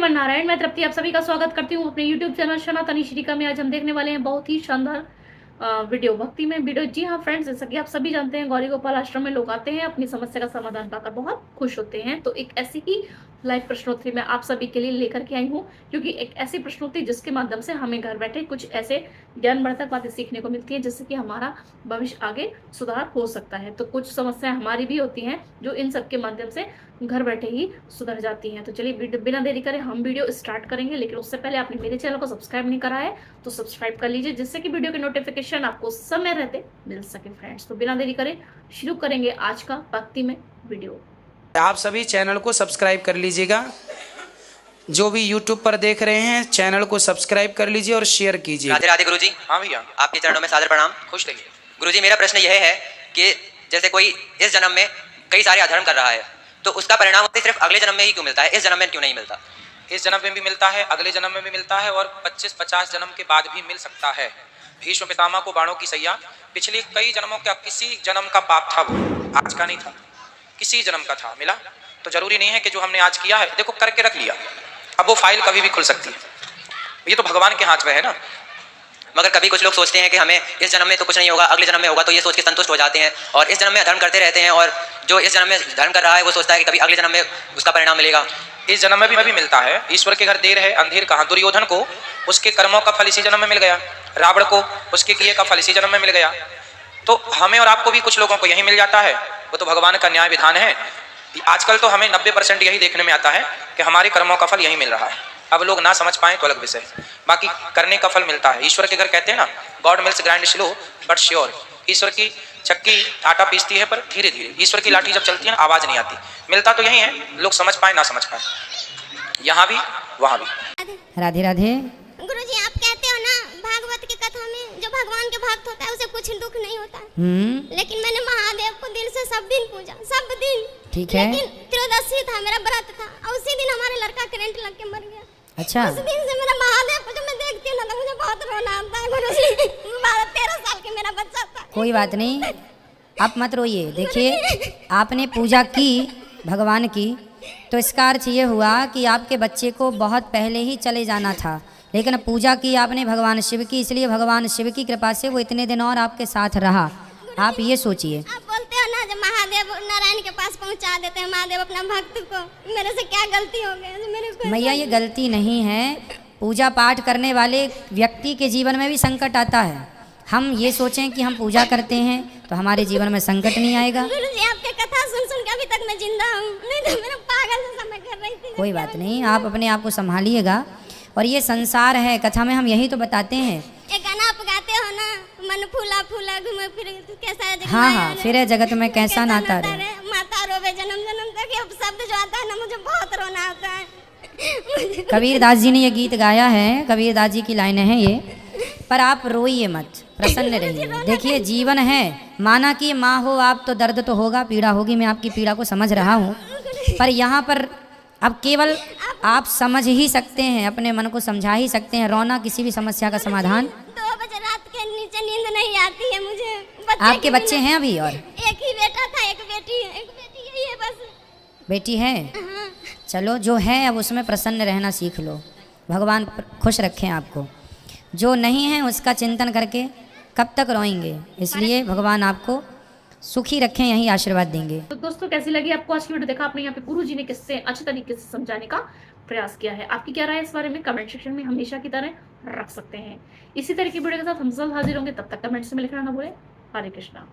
श्रीमन्नारायण। मैं तृप्ति आप सभी का स्वागत करती हूँ अपने YouTube चैनल सनातनी श्रीका में। आज हम देखने वाले हैं बहुत ही शानदार वीडियो, भक्ति में वीडियो। जी हाँ फ्रेंड्स, जैसा कि आप सभी जानते हैं, गौरी गोपाल आश्रम में लोग आते हैं, अपनी समस्या का समाधान पाकर बहुत खुश होते हैं। तो एक ऐसी ही लाइव प्रश्नोत्तरी मैं आप सभी के लिए लेकर के आई हूँ, क्योंकि एक ऐसी प्रश्नोत्तरी जिसके माध्यम से हमें घर बैठे कुछ ऐसे ज्ञानवर्धक बातें सीखने को मिलती है जिससे कि हमारा भविष्य आगे सुधार हो सकता है। तो कुछ समस्याएं हमारी भी होती हैं जो इन सब के माध्यम से घर बैठे ही सुधर जाती हैं। तो चलिए बिना देरी करें हम वीडियो स्टार्ट करेंगे, लेकिन उससे पहले आपने मेरे चैनल को सब्सक्राइब नहीं करा है तो सब्सक्राइब कर लीजिए, जिससे कि वीडियो के नोटिफिकेशन आपको समय रहते मिल सके फ्रेंड्स। तो बिना देरी करें शुरू करेंगे आज का भक्ति में वीडियो। आप सभी चैनल को सब्सक्राइब कर लीजिएगा। जो भी YouTube पर देख रहे हैं चैनल को सब्सक्राइब कर लीजिए और शेयर कीजिए। राधे राधे गुरुजी। हाँ भैया, आपके चरणों में सादर प्रणाम। खुश रहिए। गुरुजी, मेरा प्रश्न यह है कि जैसे कोई इस जन्म में कई सारे अधर्म कर रहा है तो उसका परिणाम उसे सिर्फ अगले जन्म में ही क्यों मिलता है, इस जन्म में क्यों नहीं मिलता? इस जन्म में भी मिलता है, अगले जन्म में भी मिलता है और 25-50 जन्म के बाद भी मिल सकता है। भीष्म पितामह को बाणों की सैया पिछले कई जन्मों का किसी जन्म का पाप था, वो आज का नहीं था, किसी जन्म का था, मिला। तो जरूरी नहीं है कि जो हमने आज किया है, देखो करके रख लिया, अब वो फाइल कभी भी खुल सकती है। ये तो भगवान के हाथ में है ना। मगर कभी कुछ लोग सोचते हैं कि हमें इस जन्म में तो कुछ नहीं होगा, अगले जन्म में होगा, तो ये सोच के संतुष्ट हो जाते हैं और इस जन्म में अधर्म करते रहते हैं। और जो इस जन्म में धर्म कर रहा है वो सोचता है कि कभी अगले जन्म में उसका परिणाम मिलेगा। इस जन्म में भी मिलता है। ईश्वर के घर देर है अंधेर कहाँ। दुर्योधन को उसके कर्मों का फल इसी जन्म में मिल गया, रावण को उसके किए का फल इसी जन्म में मिल गया। तो हमें और आपको भी कुछ लोगों को यही मिल जाता है। वो तो भगवान का न्याय विधान है। आजकल तो हमें 90% यही देखने में आता है कि हमारे कर्मों का फल यही मिल रहा है। अब लोग ना समझ पाए तो अलग विषय, बाकी करने का फल मिलता है। ईश्वर के घर कहते हैं ना, God mills grind slow but sure. ईश्वर की चक्की आटा पीसती है पर धीरे धीरे। ईश्वर की लाठी जब चलती है आवाज नहीं आती। मिलता तो यही है, लोग समझ पाए ना समझ पाए, यहाँ भी वहाँ भी। राधे राधे। गुरुजी, आप कहते हो ना भागवत की कथा में जो भगवान के भक्त होता है उसे कुछ दुख नहीं होता। लेकिन मैंने महादेव को दिल से सब दिन पूजा, सब दिन। ठीक है। लेकिन त्रयोदशी था, मेरा व्रत था और उसी दिन हमारे लड़का करंट लग के मर गया। अच्छा। उस दिन से मेरा महादेव को जब मैं देखती हूँ ना तो मुझे बहुत रोना आता है। गुरुजी, 13 साल के मेरा बच्चा था। कोई बात नहीं, आप मत रोइए। देखिए, आपने पूजा की भगवान की तो इसका अर्थ ये हुआ कि आपके बच्चे को बहुत पहले ही चले जाना था, लेकिन पूजा की आपने भगवान शिव की, इसलिए भगवान शिव की कृपा से वो इतने दिन और आपके साथ रहा। आप ये सोचिए। आप बोलते हो ना जब महादेव नारायण के पास पहुंचा देते हैं महादेव अपना भक्त को, मेरे से क्या गलती हो गई? मेरे को मैया, ये गलती नहीं है। पूजा पाठ करने वाले व्यक्ति के जीवन में भी संकट आता है। हम ये सोचें कि हम पूजा करते हैं तो हमारे जीवन में संकट नहीं आएगा। गुरुजी, आपके कथा सुन सुन के अभी तक मैं जिंदा हूँ, नहीं तो मेरा पागल जैसा मैं कर रही थी। कोई बात नहीं, आप अपने आप को संभालिएगा। और ये संसार है, कथा में हम यही तो बताते हैं। एक गाना आप गाते हो ना, मन फूला फूला घूमे फिर कैसा जग हाँ हाँ, फिर जगत में कैसा नाता रे। माता रोवे जन्म जन्म तक। अब शब्द जो आता है ना मुझे बहुत रोना आता है। कबीरदास जी ने ये गीत गाया है, कबीरदास जी की लाइनें हैं ये। पर आप रोइए मत, प्रसन्न रहिए। देखिए, जीवन है, माना कि माँ हो आप तो दर्द तो होगा, पीड़ा होगी, मैं आपकी पीड़ा को समझ रहा हूँ। पर यहाँ पर अब केवल आप समझ ही सकते हैं, अपने मन को समझा ही सकते हैं। रोना किसी भी समस्या का समाधान। 2 बजे रात के नीचे नींद नहीं आती है मुझे। आपके बच्चे हैं अभी? और एक ही बेटा था, एक बेटी यही है बस। बेटी है? हाँ। चलो, जो है अब उसमें प्रसन्न रहना सीख लो। भगवान खुश रखें आपको। जो नहीं है उसका चिंतन करके कब तक रोएंगे, इसलिए भगवान आपको सुखी रखें, यही आशीर्वाद देंगे। तो दोस्तों, कैसी लगी आपको आज की वीडियो? देखा आपने यहाँ पे गुरुजी ने किससे अच्छे तरीके से समझाने का प्रयास किया है। आपकी क्या राय है इस बारे में कमेंट सेक्शन में हमेशा की तरह रख सकते हैं। इसी तरह की वीडियो के साथ हम जल्द हाजिर होंगे, तब तक कमेंट्स में लिखना ना भूलें। हरे कृष्णा।